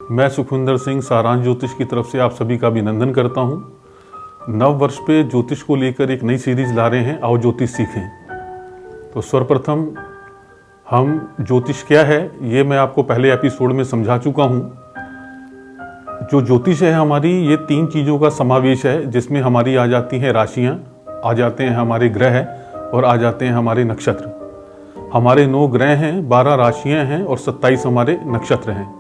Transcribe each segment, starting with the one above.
मैं सुखविंदर सिंह सारांश ज्योतिष की तरफ से आप सभी का अभिनंदन करता हूं। नव वर्ष पे ज्योतिष को लेकर एक नई सीरीज ला रहे हैं, आओ ज्योतिष सीखें। तो सर्वप्रथम हम ज्योतिष क्या है ये मैं आपको पहले एपिसोड में समझा चुका हूं। जो ज्योतिष है हमारी, ये 3 चीज़ों का समावेश है, जिसमें हमारी आ जाती हैं राशियां, आ जाते हैं हमारे ग्रह और आ जाते हैं हमारे नक्षत्र। हमारे 9 ग्रह हैं, 12 राशियां हैं और 27 हमारे नक्षत्र हैं।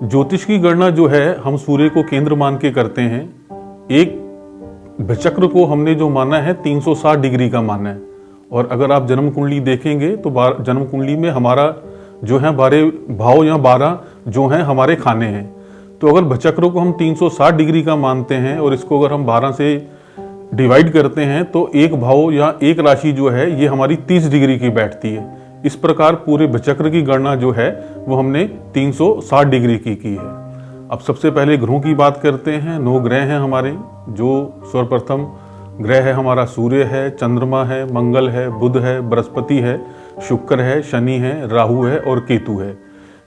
ज्योतिष की गणना जो है हम सूर्य को केंद्र मान के करते हैं। एक विचक्र को हमने जो माना है 360 डिग्री का माना है। और अगर आप जन्म कुंडली देखेंगे तो जन्म कुंडली में हमारा जो है 12 भाव या 12 जो हैं हमारे खाने हैं। तो अगर विचक्र को हम 360 डिग्री का मानते हैं और इसको अगर हम 12 से डिवाइड करते हैं तो एक भाव या एक राशि जो है ये हमारी 30 डिग्री की बैठती है। इस प्रकार पूरे विचक्र की गणना जो है वो हमने 360 डिग्री की है। अब सबसे पहले ग्रहों की बात करते हैं। 9 ग्रह हैं हमारे। जो सर्वप्रथम ग्रह है हमारा सूर्य है, चंद्रमा है, मंगल है, बुध है, बृहस्पति है, शुक्र है, शनि है, राहु है और केतु है।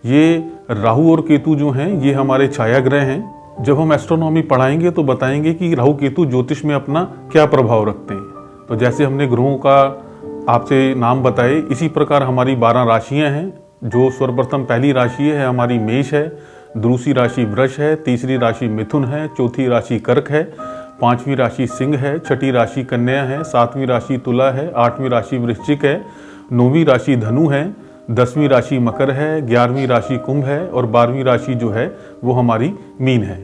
ये राहु और केतु जो हैं ये हमारे छाया ग्रह हैं। जब हम एस्ट्रोनॉमी पढ़ाएंगे तो बताएंगे कि राहु केतु ज्योतिष में अपना क्या प्रभाव रखते हैं। तो जैसे हमने ग्रहों का आपसे नाम बताए, इसी प्रकार हमारी 12 राशियां हैं। जो सर्वप्रथम पहली राशि है हमारी मेष है, दूसरी राशि वृष है, तीसरी राशि मिथुन है, चौथी राशि कर्क है, 5वीं राशि सिंह है, 6ठी राशि कन्या है, 7वीं राशि तुला है, 8वीं राशि वृश्चिक है, 9वीं राशि धनु है, 10वीं राशि मकर है, 11वीं राशि कुंभ है और 12वीं राशि जो है वो हमारी मीन है।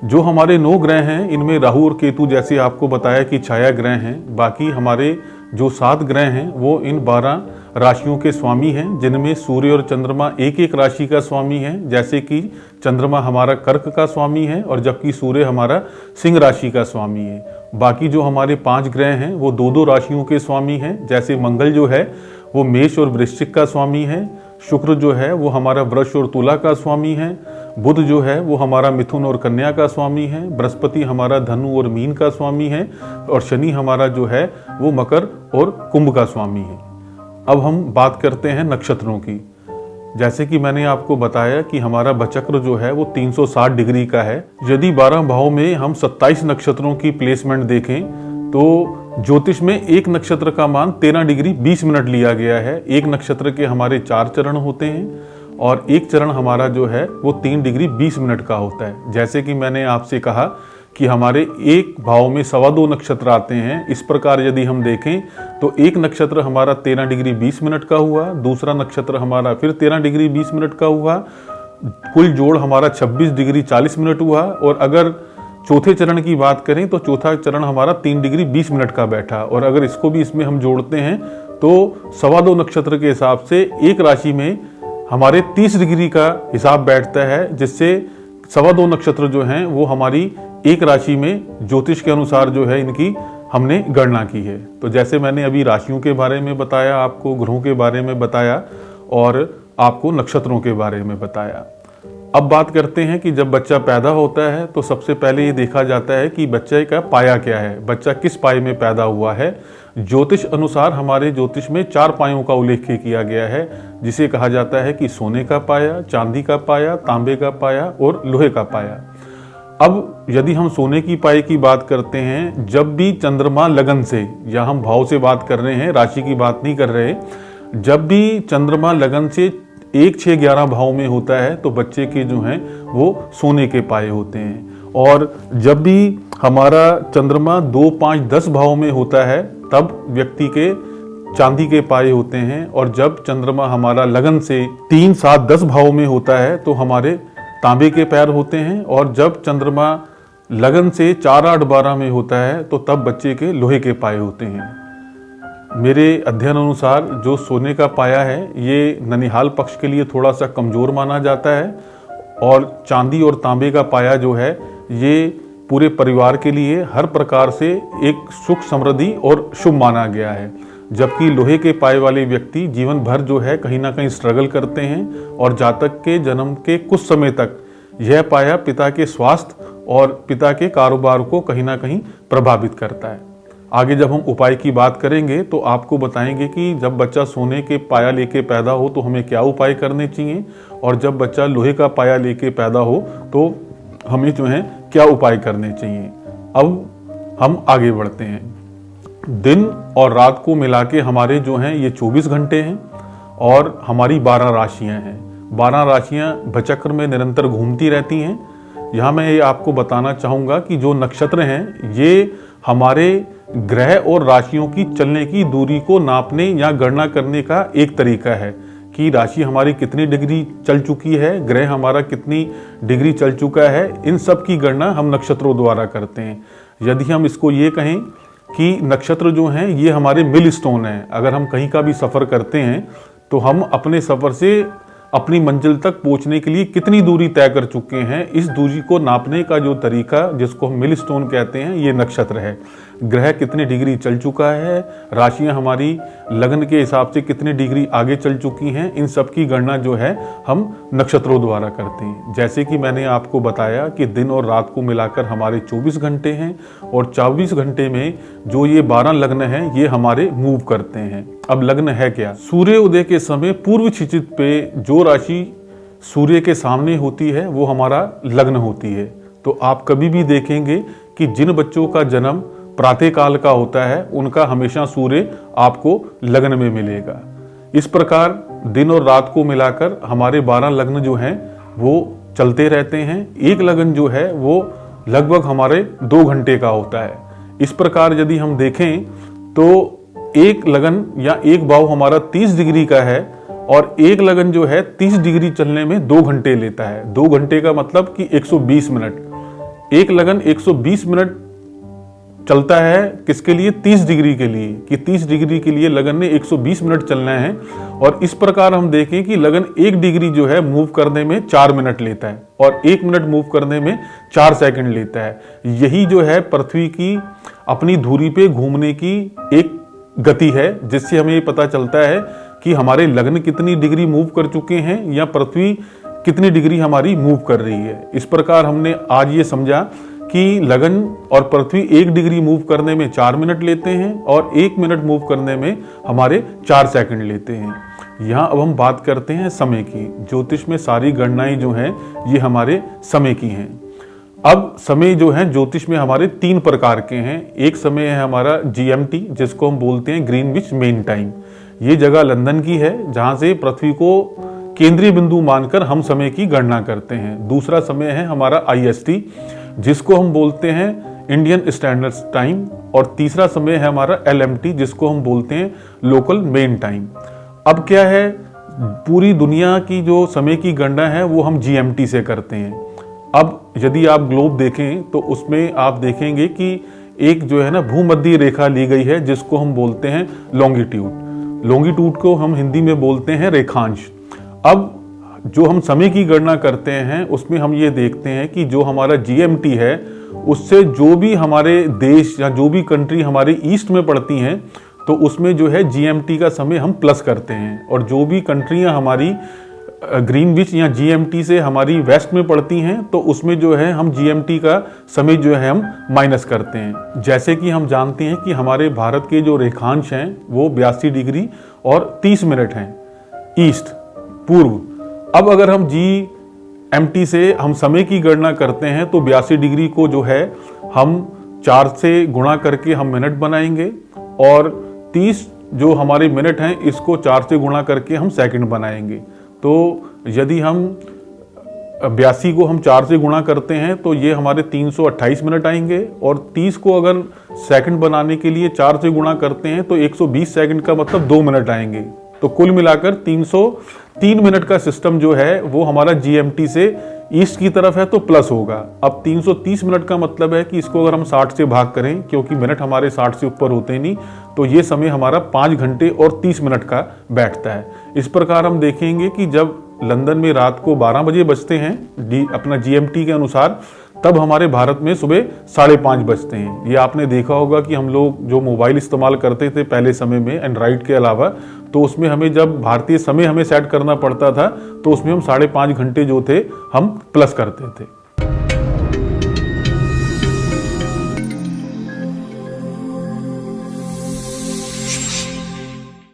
जो हमारे 9 ग्रह हैं इनमें राहु और केतु जैसे आपको बताया कि छाया ग्रह हैं। बाकी हमारे जो 7 ग्रह हैं वो इन 12 राशियों के स्वामी हैं, जिनमें सूर्य और चंद्रमा एक एक राशि का स्वामी है। जैसे कि चंद्रमा हमारा कर्क का स्वामी है और जबकि सूर्य हमारा सिंह राशि का स्वामी है। बाकी जो हमारे 5 ग्रह हैं वो 2-2 राशियों के स्वामी हैं। जैसे मंगल जो है वो मेष और वृश्चिक का स्वामी है, शुक्र जो है वो हमारा वृष और तुला का स्वामी है, बुध जो है वो हमारा मिथुन और कन्या का स्वामी है, बृहस्पति हमारा धनु और मीन का स्वामी है और शनि हमारा जो है वो मकर और कुंभ का स्वामी है। अब हम बात करते हैं नक्षत्रों की। जैसे कि मैंने आपको बताया कि हमारा विचक्र जो है वो 360 डिग्री का है। यदि 12 भाव में हम 27 नक्षत्रों की प्लेसमेंट देखें तो ज्योतिष में एक नक्षत्र का मान 13 डिग्री 20 मिनट लिया गया है। एक नक्षत्र के हमारे 4 चरण होते हैं और एक चरण हमारा जो है वो 3 डिग्री 20 मिनट का होता है। जैसे कि मैंने आपसे कहा कि हमारे एक भाव में 2.25 नक्षत्र आते हैं। इस प्रकार यदि हम देखें तो एक नक्षत्र हमारा 13 डिग्री 20 मिनट का हुआ, दूसरा नक्षत्र हमारा फिर 13 डिग्री 20 मिनट का हुआ, कुल जोड़ हमारा 26 डिग्री 40 मिनट हुआ। और अगर चौथे चरण की बात करें तो चौथा चरण हमारा 3 डिग्री 20 मिनट का बैठा। और अगर इसको भी इसमें हम जोड़ते हैं तो 2.25 नक्षत्र के हिसाब से एक राशि में हमारे 30 डिग्री का हिसाब बैठता है, जिससे 2.25 नक्षत्र जो हैं वो हमारी एक राशि में ज्योतिष के अनुसार जो है इनकी हमने गणना की है। तो जैसे मैंने अभी राशियों के बारे में बताया, आपको ग्रहों के बारे में बताया और आपको नक्षत्रों के बारे में बताया। अब बात करते हैं कि जब बच्चा पैदा होता है तो सबसे पहले ये देखा जाता है कि बच्चे का पाया क्या है, बच्चा किस पाए में पैदा हुआ है। ज्योतिष अनुसार हमारे ज्योतिष में 4 पायों का उल्लेख किया गया है, जिसे कहा जाता है कि सोने का पाया, चांदी का पाया, तांबे का पाया और लोहे का पाया। अब यदि हम सोने की पाए की बात करते हैं, जब भी चंद्रमा लगन से, या हम भाव से बात कर रहे हैं, राशि की बात नहीं कर रहे, जब भी चंद्रमा लगन से 1, 6, 11 भाव में होता है तो बच्चे के जो हैं वो सोने के पाए होते हैं। और जब भी हमारा चंद्रमा 2, 5, 10 भाव में होता है तब व्यक्ति के चांदी के पाए होते हैं। और जब चंद्रमा हमारा लगन से 3, 7, 10 भाव में होता है तो हमारे तांबे के पैर होते हैं। और जब चंद्रमा लगन से 4, 8, 12 में होता है तो तब बच्चे के लोहे के पाए होते हैं। मेरे अध्ययन अनुसार जो सोने का पाया है ये ननिहाल पक्ष के लिए थोड़ा सा कमजोर माना जाता है और चांदी और तांबे का पाया जो है ये पूरे परिवार के लिए हर प्रकार से एक सुख समृद्धि और शुभ माना गया है। जबकि लोहे के पाए वाले व्यक्ति जीवन भर जो है कहीं ना कहीं स्ट्रगल करते हैं और जातक के जन्म के कुछ समय तक यह पाया पिता के स्वास्थ्य और पिता के कारोबार को कहीं ना कहीं प्रभावित करता है। आगे जब हम उपाय की बात करेंगे तो आपको बताएंगे कि जब बच्चा सोने के पाया लेके पैदा हो तो हमें क्या उपाय करने चाहिए, और जब बच्चा लोहे का पाया लेके पैदा हो तो हमें जो है क्या उपाय करने चाहिए। अब हम आगे बढ़ते हैं। दिन और रात को मिला के हमारे जो हैं ये 24 घंटे हैं और हमारी 12 राशियां हैं। 12 राशियां भचक्र में निरंतर घूमती रहती हैं। यहाँ मैं ये आपको बताना चाहूँगा कि जो नक्षत्र हैं ये हमारे ग्रह और राशियों की चलने की दूरी को नापने या गणना करने का एक तरीका है कि राशि हमारी कितनी डिग्री चल चुकी है, ग्रह हमारा कितनी डिग्री चल चुका है, इन सब की गणना हम नक्षत्रों द्वारा करते हैं। यदि हम इसको ये कहें कि नक्षत्र जो हैं ये हमारे मिलस्टोन हैं, अगर हम कहीं का भी सफ़र करते हैं तो हम अपने सफ़र से अपनी मंजिल तक पहुंचने के लिए कितनी दूरी तय कर चुके हैं, इस दूरी को नापने का जो तरीका जिसको हम मिलस्टोन कहते हैं ये नक्षत्र है। ग्रह कितनी डिग्री चल चुका है, राशियां हमारी लगन के हिसाब से कितनी डिग्री आगे चल चुकी हैं, इन सब की गणना जो है हम नक्षत्रों द्वारा करते हैं। जैसे कि मैंने आपको बताया कि दिन और रात को मिलाकर हमारे 24 घंटे हैं और 24 घंटे में जो ये 12 लग्न हैं ये हमारे मूव करते हैं। अब लग्न है क्या? सूर्य उदय के समय पूर्व क्षितिज पे जो राशि सूर्य के सामने होती है वो हमारा लग्न होती है। तो आप कभी भी देखेंगे कि जिन बच्चों का जन्म प्रातः काल का होता है उनका हमेशा सूर्य आपको लग्न में मिलेगा। इस प्रकार दिन और रात को मिलाकर हमारे 12 लग्न जो हैं वो चलते रहते हैं। एक लगन जो है वो लगभग हमारे 2 घंटे का होता है। इस प्रकार यदि हम देखें तो एक लगन या एक भाव हमारा 30 डिग्री का है और एक लगन जो है 30 डिग्री चलने में 2 घंटे लेता है। 2 घंटे का मतलब कि 120 मिनट। एक लगन 120 मिनट चलता है किसके लिए? 30 डिग्री के लिए, कि 30 डिग्री के लिए लगन ने 120 मिनट चलना है। और इस प्रकार हम देखें कि लगन 1 डिग्री जो है मूव करने में 4 मिनट लेता है और 1 मिनट मूव करने में 4 सेकंड लेता है। यही जो है पृथ्वी की अपनी धुरी पे घूमने की एक गति है, जिससे हमें ये पता चलता है कि हमारे लग्न कितनी डिग्री मूव कर चुके हैं या पृथ्वी कितनी डिग्री हमारी मूव कर रही है। इस प्रकार हमने आज ये समझा कि लगन और पृथ्वी 1 डिग्री मूव करने में 4 मिनट लेते हैं और 1 मिनट मूव करने में हमारे 4 सेकंड लेते हैं। यहाँ अब हम बात करते हैं समय की। ज्योतिष में सारी गणनाएं जो हैं ये हमारे समय की हैं। अब समय जो है ज्योतिष में हमारे 3 प्रकार के हैं। एक समय है हमारा GMT, जिसको हम बोलते हैं ग्रीनविच मेन टाइम। ये जगह लंदन की है जहां से पृथ्वी को केंद्रीय बिंदु मानकर हम समय की गणना करते हैं। दूसरा समय है हमारा IST, जिसको हम बोलते हैं इंडियन स्टैंडर्ड टाइम। और तीसरा समय है हमारा LMT, जिसको हम बोलते हैं लोकल मेन टाइम। अब क्या है, पूरी दुनिया की जो समय की गणना है वो हम GMT से करते हैं। अब यदि आप ग्लोब देखें तो उसमें आप देखेंगे कि एक जो है ना भूमध्य रेखा ली गई है, जिसको हम बोलते हैं लॉन्गिट्यूड। लॉन्गिट्यूड को हम हिंदी में बोलते हैं रेखांश। अब जो हम समय की गणना करते हैं उसमें हम ये देखते हैं कि जो हमारा GMT है उससे जो भी हमारे देश या जो भी कंट्री हमारे ईस्ट में पड़ती हैं तो उसमें जो है GMT का समय हम प्लस करते हैं, और जो भी कंट्रियां हमारी ग्रीनविच या GMT से हमारी वेस्ट में पड़ती हैं तो उसमें जो है हम GMT का समय जो है हम माइनस करते हैं। जैसे कि हम जानते हैं कि हमारे भारत के जो रेखांश हैं वो 82 डिग्री और 30 मिनट हैं ईस्ट पूर्व। अब अगर हम GMT से हम समय की गणना करते हैं तो 82 डिग्री को जो है हम 4 से गुणा करके हम मिनट बनाएंगे और 30 जो हमारे मिनट हैं इसको 4 से गुणा करके हम सेकंड बनाएंगे। तो यदि हम 82 को हम 4 से गुणा करते हैं तो ये हमारे 328 मिनट आएंगे, और 30 को अगर सेकंड बनाने के लिए 4 से गुणा करते हैं तो 120 सेकंड का मतलब 2 मिनट आएंगे। तो कुल मिलाकर 303 मिनट का सिस्टम जो है वो हमारा GMT से ईस्ट की तरफ है तो प्लस होगा। अब 330 मिनट का मतलब है कि इसको अगर हम 60 से भाग करें, क्योंकि मिनट हमारे 60 से ऊपर होते नहीं, तो ये समय हमारा 5 घंटे और 30 मिनट का बैठता है। इस प्रकार हम देखेंगे कि जब लंदन में रात को 12 बजे बजते हैं अपना GMT के अनुसार, तब हमारे भारत में सुबह 5:30 बजते हैं। ये आपने देखा होगा कि हम लोग जो मोबाइल इस्तेमाल करते थे पहले समय में एंड्रॉइड के अलावा, तो उसमें हमें जब भारतीय समय हमें सेट करना पड़ता था तो उसमें हम 5:30 घंटे जो थे हम प्लस करते थे।